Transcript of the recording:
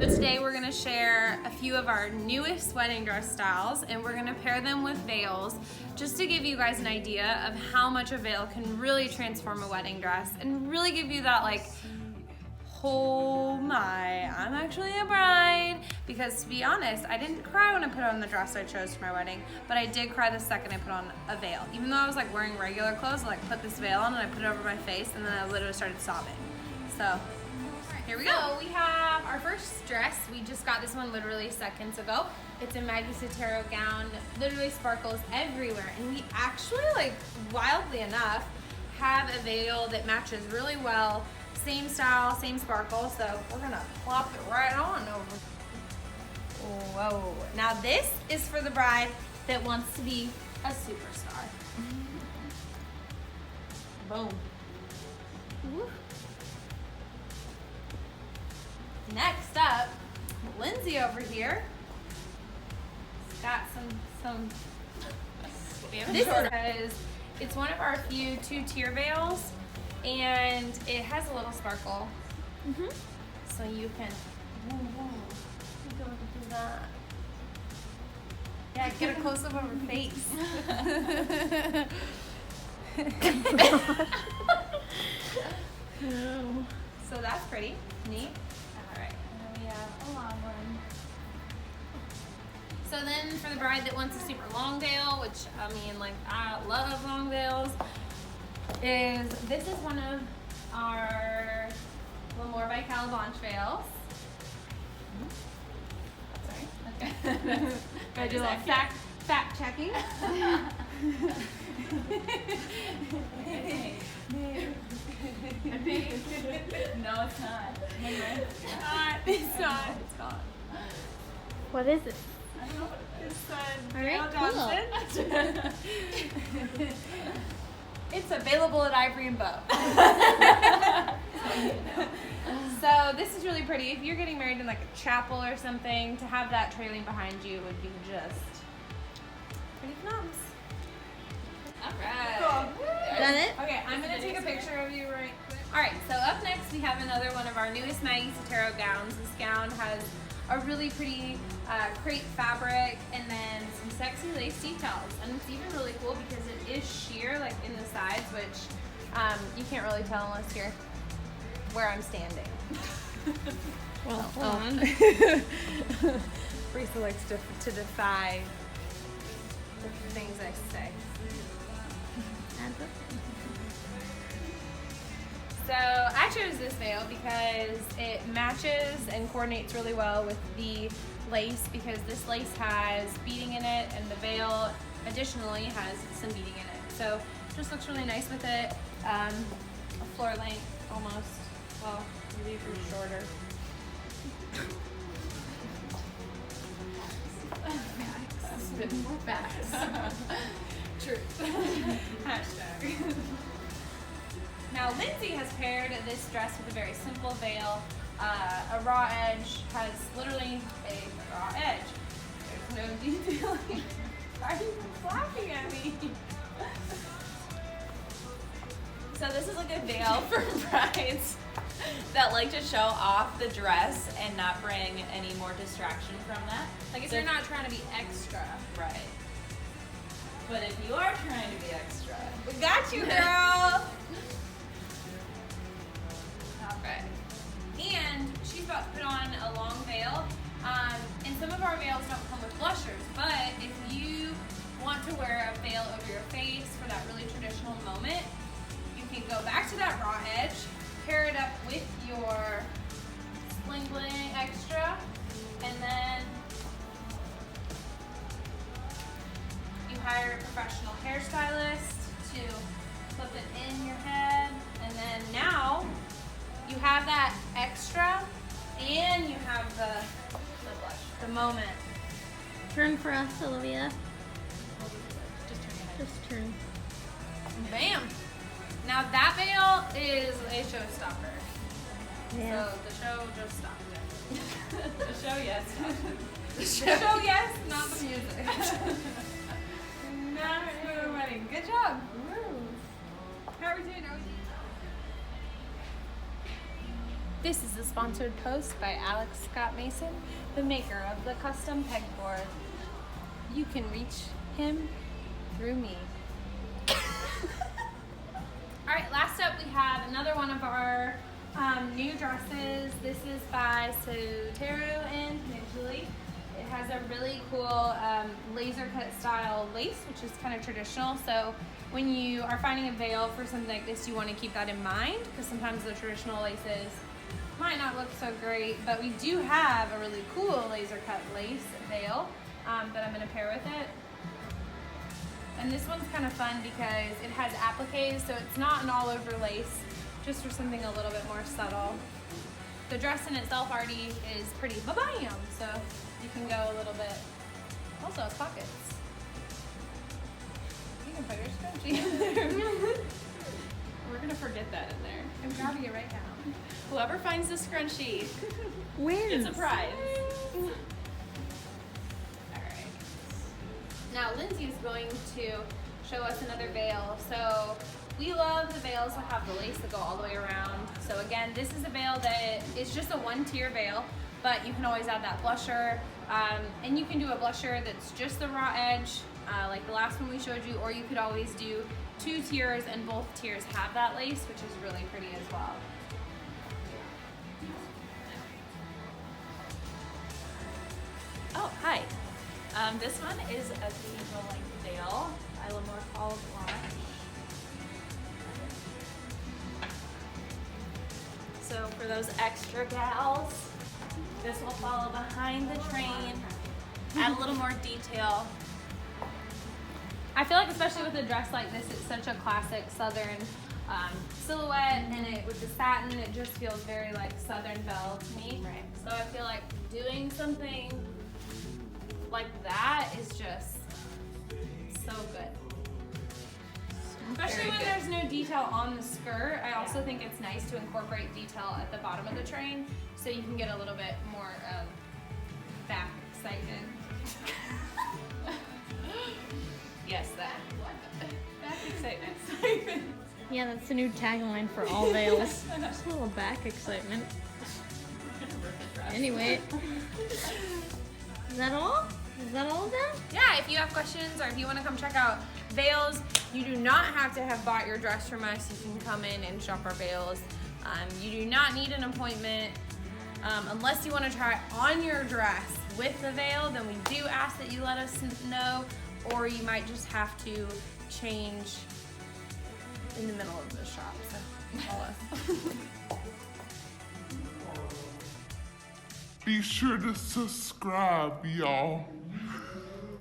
So today we're gonna share a few of our newest wedding dress styles, and we're gonna pair them with veils just to give you guys an idea of how much a veil can really transform a wedding dress and really give you that like, oh my, I'm actually a bride. Because to be honest, I didn't cry when I put on the dress I chose for my wedding, but I did cry the second I put on a veil. Even though I was like wearing regular clothes, I like put this veil on and I put it over my face, and then I literally started sobbing. So here we go. So we have our first dress. We just got this one literally seconds ago. It's a Maggie Sotero gown, literally sparkles everywhere. And we actually, like, wildly enough, have a veil that matches really well. Same style, same sparkle, so we're gonna plop it right on over. Whoa. Now this is for the bride that wants to be a superstar. Boom. Woo. Next up, Lindsay over here. Got some this is it's one of our few two-tier veils, and it has a little sparkle. So you can you go do that. Yeah, get a close up of her face. So that's pretty neat. We have a long one. So then for the bride that wants a super long veil, which I mean, like, I love long veils, this is one of our L'Amour by Calabanche veils. Sorry. Okay. Gotta do a little fact checking. No, it's not. It's not. What is it? I don't know what it is. It's Dale Johnson. It's available at Ivory Beau. So this is really pretty. If you're getting married in like a chapel or something, to have that trailing behind you would be just pretty phenomenal. Alright. Cool. Done it? Okay, I'm going to take a picture of you right quick. Alright, so up next we have another one of our newest Maggie Sotero gowns. This gown has a really pretty crepe fabric and then some sexy lace details. And it's even really cool because it is sheer, like in the sides, which you can't really tell unless you're where I'm standing. Well, hold on. Risa likes to defy the things I say. So I chose this veil because it matches and coordinates really well with the lace, because this lace has beading in it and the veil additionally has some beading in it. So it just looks really nice with it. A floor length almost, well, maybe if you're shorter. Spit more facts. Truth. Hashtag. Now Lindsay has paired this dress with a very simple veil. A raw edge, has literally a raw edge. There's no detailing. Why are you laughing at me? So this is like a veil for brides that like to show off the dress and not bring any more distraction from that. Like if you're not trying to be extra. Right. But if you are trying to be extra. We got you, girl! Alright. And she's about to put on a long veil. And some of our veils don't come with blushers, but if you want to wear a veil over your face for that really traditional moment, you can go back to that raw edge, pair it up with your bling bling extra, and then you hire a professional hairstylist to clip it in your head, and then now you have that extra and you have the moment. Turn for us, Olivia. Just turn your head. Just turn. Bam! Now that veil is a showstopper. Yeah. So the show just stopped it. The show, yes. The show, yes, not the music. Not for the wedding. Good job. How are we doing? This is a sponsored post by Alex Scott Mason, the maker of the custom pegboard. You can reach him through me. All right, last up we have another one of our new dresses. This is by Soteru and Peninsula. It has a really cool laser cut style lace, which is kind of traditional. So when you are finding a veil for something like this, you want to keep that in mind because sometimes the traditional laces might not look so great, but we do have a really cool laser cut lace veil that I'm going to pair with it. And this one's kind of fun because it has appliques, so it's not an all over lace, just for something a little bit more subtle. The dress in itself already is pretty ba-bam, so you can go a little bit. Also has pockets. You can put your scrunchie in there. We're gonna forget that in there. I'm grabbing it right now. Whoever finds the scrunchie Wins. gets a prize. Alright. Now Lindsay is going to show us another veil. So we love the veils that have the lace that go all the way around. So again, this is a veil that is just a one-tier veil, but you can always add that blusher. And you can do a blusher that's just the raw edge, like the last one we showed you, or you could always do 2 tiers and both tiers have that lace, which is really pretty as well. Oh, hi. This one is a cathedral length veil. Ilamore called Launch. So for those extra gals, this will follow behind the train, add a little more detail. I feel like especially with a dress like this, it's such a classic Southern silhouette, and it with the satin, it just feels very like Southern belle to me. Right. So I feel like doing something like that is just so good. Especially when there's no detail on the skirt. I also think it's nice to incorporate detail at the bottom of the train so you can get a little bit more back excitement. Yes, that. Back excitement. Yeah, that's the new tagline for all veils. Just a little back excitement. Anyway, is that all? Is that all then? Yeah, if you have questions or if you want to come check out veils, you do not have to have bought your dress from us. You can come in and shop our veils. You do not need an appointment unless you want to try on your dress with the veil. Then we do ask that you let us know, or you might just have to change in the middle of the shop. So call us. Be sure to subscribe, y'all.